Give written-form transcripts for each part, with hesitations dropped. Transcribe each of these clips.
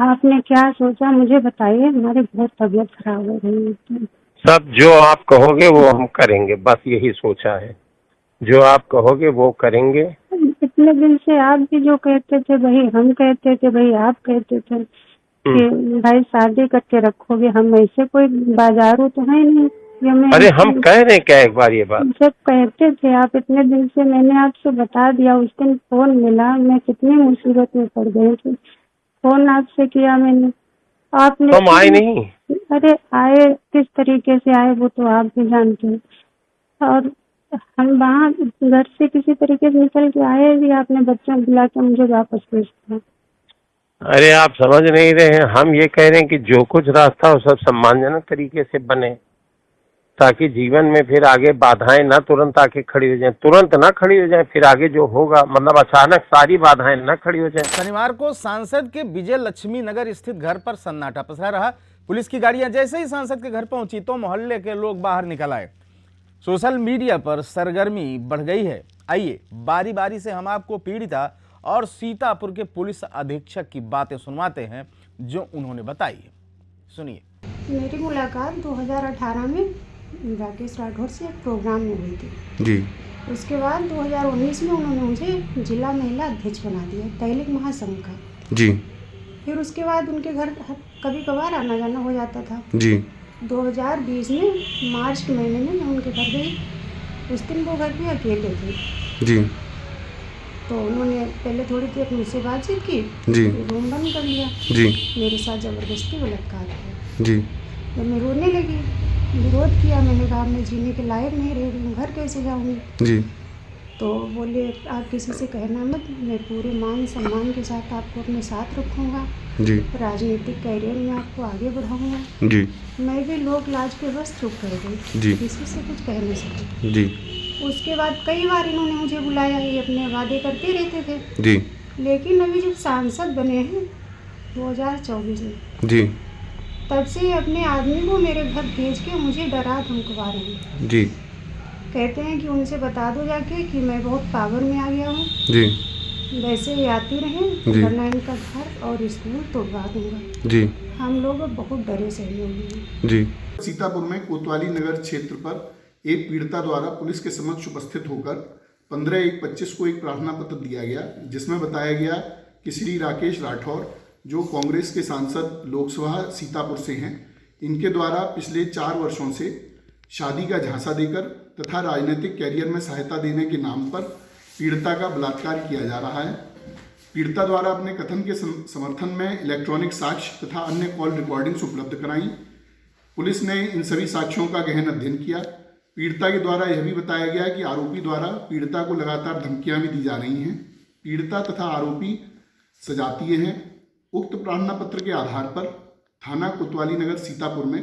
आपने क्या सोचा मुझे बताइए, हमारी बहुत तबीयत खराब हो रही है। सब जो आप कहोगे वो हम करेंगे, बस यही सोचा है। जो आप कहोगे वो करेंगे। इतने दिन से आप भी जो कहते थे भाई हम कहते थे, भाई आप कहते थे कि भाई शादी करके रखोगे, हम ऐसे कोई बाजारू तो है नहीं। अरे हम कह रहे हैं क्या एक बार ये बात? जब कहते थे आप इतने दिन से, मैंने आपसे बता दिया। उस दिन फोन मिला, मैं कितनी मुसीबत में पड़ गई थी। फोन आपसे किया मैंने, आपने हम आए नहीं। अरे आए, किस तरीके से आए वो तो आप भी जानते हैं। और हम वहाँ घर से किसी तरीके से निकल के आए भी, आपने बच्चों को बुला के मुझे वापस भेज दिया। अरे आप समझ नहीं रहे हैं, हम ये कह रहे हैं कि जो कुछ रास्ता हो सब सम्मानजनक तरीके से बने, ताकि जीवन में फिर आगे बाधाएं ना तुरंत आके खड़ी हो जाएं, तुरंत ना खड़ी हो जाएं, फिर आगे जो होगा मतलब अचानक सारी बाधाएं ना खड़ी हो जाएं। शनिवार को सांसद के विजय लक्ष्मी नगर स्थित घर पर सन्नाटा पसरा रहा। पुलिस की गाड़ियां जैसे ही सांसद के घर पहुंची तो मोहल्ले के लोग बाहर निकल आए। सोशल मीडिया पर सरगर्मी बढ़ गई है। आइए बारी बारी से हम आपको पीड़िता और सीतापुर के पुलिस अधीक्षक की बातें सुनवाते हैं जो उन्होंने बताई है। सुनिए। मेरी मुलाकात 2018 में राकेश राठौर से एक प्रोग्राम में हुई थी जी। उसके बाद 2019 में उन्होंने मुझे जिला महिला अध्यक्ष बना दिया दैनिक महासंघ का जी। फिर उसके बाद उनके घर कभी कभार आना जाना हो जाता था जी। 2020 में मार्च के महीने में मैं उनके घर गई। उस दिन वो घर पे अकेले थे जी। तो उन्होंने पहले थोड़ी देर मुझसे बातचीत की जी। रूम बंद कर लिया जी। मेरे साथ ज़बरदस्ती बलात्कार किया जी। जब मैं रोने लगी, विरोध किया, मैंने कहा मैं जीने के लायक नहीं रह रही हूँ, घर कैसे जाऊँगी। जी। तो बोले आप किसी से कहना मत, मैं पूरे मान सम्मान के साथ आपको अपने साथ रखूँगा, जी। राजनीतिक करियर में आपको आगे बढ़ाऊँगा। जी। मैं भी लोक लाज के बस चुप कर गई, जी। किसी से कुछ कह नहीं सकी। जी। उसके बाद कई बार इन्होंने मुझे बुलाया, ये अपने वादे करते रहते थे। जी। लेकिन अभी जब सांसद बने हैं 2024 में, जी। तब से ये अपने आदमी को मेरे घर भेज के मुझे डरा धमकवा रहे हैं। जी। कहते हैं कि उनसे बता दो जाके कि मैं बहुत पावर में आ गया हूँ, जी। वैसे ही आती रहें वरना इनका घर और स्कूल तोड़वा दूंगा। जी। हम लोग अब बहुत डरे सहयोगी हैं। जी। सीतापुर में कोतवाली नगर क्षेत्र पर एक पीड़िता द्वारा पुलिस के समक्ष उपस्थित होकर 15/1/25 को एक प्रार्थना पत्र दिया गया, जिसमें बताया गया कि श्री राकेश राठौर जो कांग्रेस के सांसद लोकसभा सीतापुर से हैं, इनके द्वारा पिछले 4 वर्षों से शादी का झांसा देकर तथा राजनीतिक कैरियर में सहायता देने के नाम पर पीड़िता का बलात्कार किया जा रहा है। पीड़िता द्वारा अपने कथन के समर्थन में इलेक्ट्रॉनिक साक्ष्य तथा अन्य कॉल रिकॉर्डिंग्स उपलब्ध कराई। पुलिस ने इन सभी साक्ष्यों का गहन अध्ययन किया। पीड़िता के द्वारा यह भी बताया गया कि आरोपी द्वारा पीड़िता को लगातार धमकियां भी दी जा रही हैं। पीड़िता तथा आरोपी सजातीय हैं। उक्त प्रार्थना पत्र के आधार पर थाना कोतवाली नगर सीतापुर में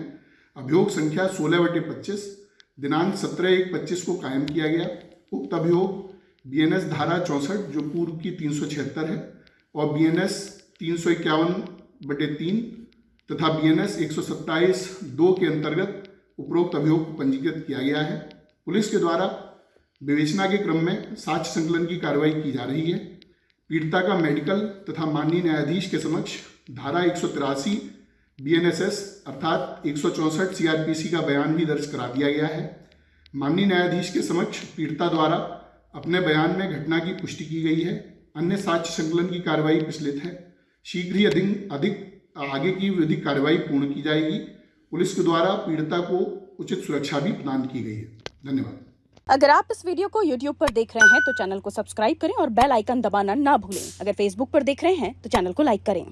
अभियोग संख्या 16/25 दिनांक 17/1/25 को कायम किया गया। उक्त अभियोग BNS धारा 64 जो पूर्व की 376 है और BNS 351/3 तथा BNS 127(2) के अंतर्गत उपरोक्त अभियोग को पंजीकृत किया गया है। पुलिस के द्वारा विवेचना के क्रम में साक्ष्य संकलन की कार्रवाई की जा रही है। पीड़िता का मेडिकल तथा माननीय न्यायाधीश के समक्ष धारा 183 BNSS अर्थात 164 CRPC का बयान भी दर्ज करा दिया गया है। माननीय न्यायाधीश के समक्ष पीड़िता द्वारा अपने बयान में घटना की पुष्टि की गई है। अन्य साक्ष्य संकलन की कार्रवाई प्रचलित है। शीघ्र ही अधिक आगे की विधिक कार्रवाई पूर्ण की जाएगी। पुलिस के द्वारा पीड़िता को उचित सुरक्षा भी प्रदान की गई है। धन्यवाद। अगर आप इस वीडियो को YouTube पर देख रहे हैं तो चैनल को सब्सक्राइब करें और बेल आइकन दबाना ना भूलें। अगर Facebook पर देख रहे हैं तो चैनल को लाइक करें।